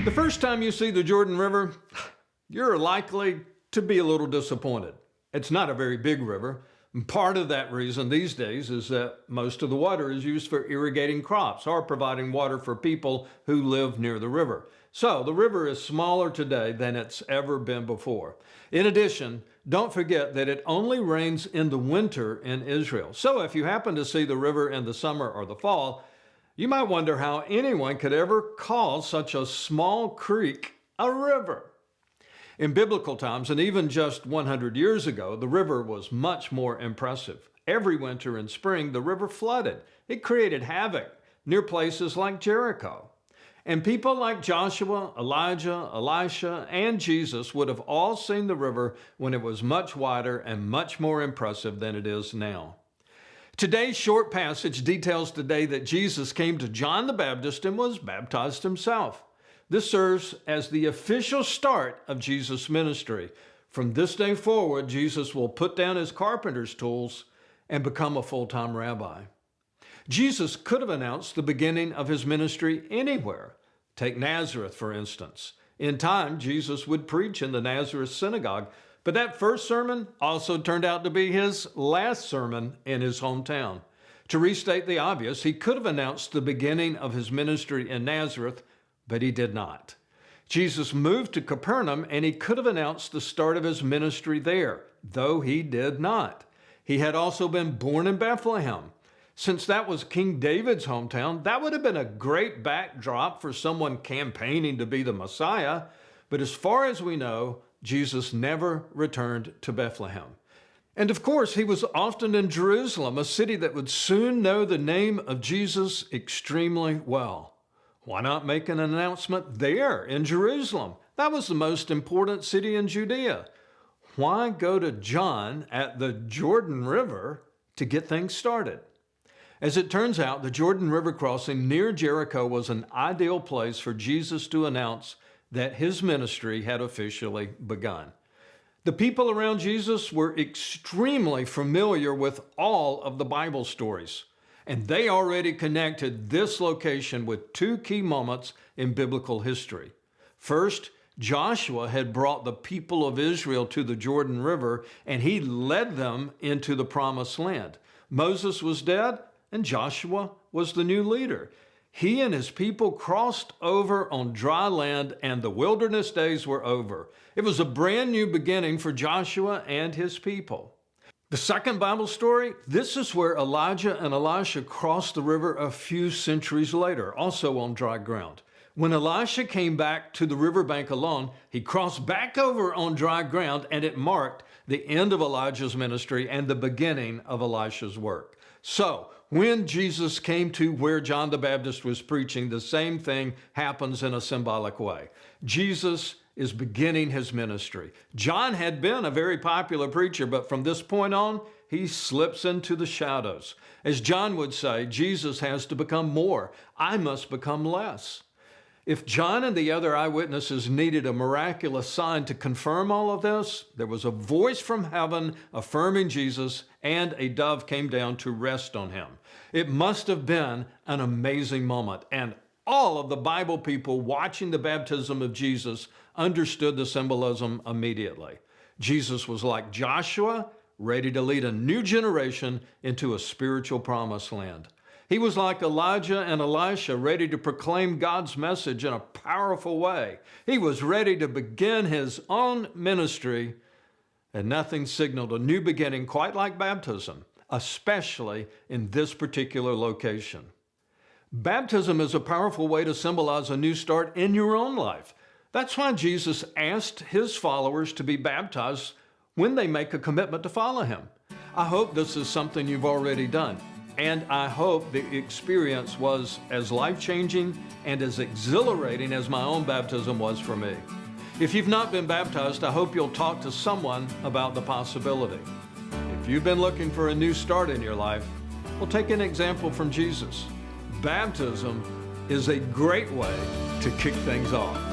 The first time you see the Jordan River, you're likely to be a little disappointed. It's not a very big river. And part of that reason these days is that most of the water is used for irrigating crops or providing water for people who live near the river. So the river is smaller today than it's ever been before. In addition, don't forget that it only rains in the winter in Israel. So if you happen to see the river in the summer or the fall, you might wonder how anyone could ever call such a small creek a river. In biblical times, and even just 100 years ago, the river was much more impressive. Every winter and spring, the river flooded. It created havoc near places like Jericho. And people like Joshua, Elijah, Elisha, and Jesus would have all seen the river when it was much wider and much more impressive than it is now. Today's short passage details the day that Jesus came to John the Baptist and was baptized himself. This serves as the official start of Jesus' ministry. From this day forward, Jesus will put down his carpenter's tools and become a full-time rabbi. Jesus could have announced the beginning of his ministry anywhere. Take Nazareth, for instance. In time, Jesus would preach in the Nazareth synagogue, but that first sermon also turned out to be his last sermon in his hometown. To restate the obvious, he could have announced the beginning of his ministry in Nazareth, but he did not. Jesus moved to Capernaum, and he could have announced the start of his ministry there, though he did not. He had also been born in Bethlehem. Since that was King David's hometown, that would have been a great backdrop for someone campaigning to be the Messiah. But as far as we know, Jesus never returned to Bethlehem. And of course, he was often in Jerusalem, a city that would soon know the name of Jesus extremely well. Why not make an announcement there in Jerusalem? That was the most important city in Judea. Why go to John at the Jordan River to get things started? As it turns out, the Jordan River crossing near Jericho was an ideal place for Jesus to announce that his ministry had officially begun. The people around Jesus were extremely familiar with all of the Bible stories, and they already connected this location with two key moments in biblical history. First, Joshua had brought the people of Israel to the Jordan River, and he led them into the promised land. Moses was dead, and Joshua was the new leader. He and his people crossed over on dry land, and the wilderness days were over. It was a brand new beginning for Joshua and his people. The second Bible story, this is where Elijah and Elisha crossed the river a few centuries later, also on dry ground. When Elisha came back to the riverbank alone, he crossed back over on dry ground, and it marked the end of Elijah's ministry and the beginning of Elisha's work. So, when Jesus came to where John the Baptist was preaching, the same thing happens in a symbolic way. Jesus is beginning his ministry. John had been a very popular preacher, but from this point on, he slips into the shadows. As John would say, Jesus has to become more. I must become less. If John and the other eyewitnesses needed a miraculous sign to confirm all of this, there was a voice from heaven affirming Jesus, and a dove came down to rest on him. It must have been an amazing moment, and all of the Bible people watching the baptism of Jesus understood the symbolism immediately. Jesus was like Joshua, ready to lead a new generation into a spiritual promised land. He was like Elijah and Elisha, ready to proclaim God's message in a powerful way. He was ready to begin his own ministry, and nothing signaled a new beginning quite like baptism, especially in this particular location. Baptism is a powerful way to symbolize a new start in your own life. That's why Jesus asked his followers to be baptized when they make a commitment to follow him. I hope this is something you've already done. And I hope the experience was as life-changing and as exhilarating as my own baptism was for me. If you've not been baptized, I hope you'll talk to someone about the possibility. If you've been looking for a new start in your life, well, take an example from Jesus. Baptism is a great way to kick things off.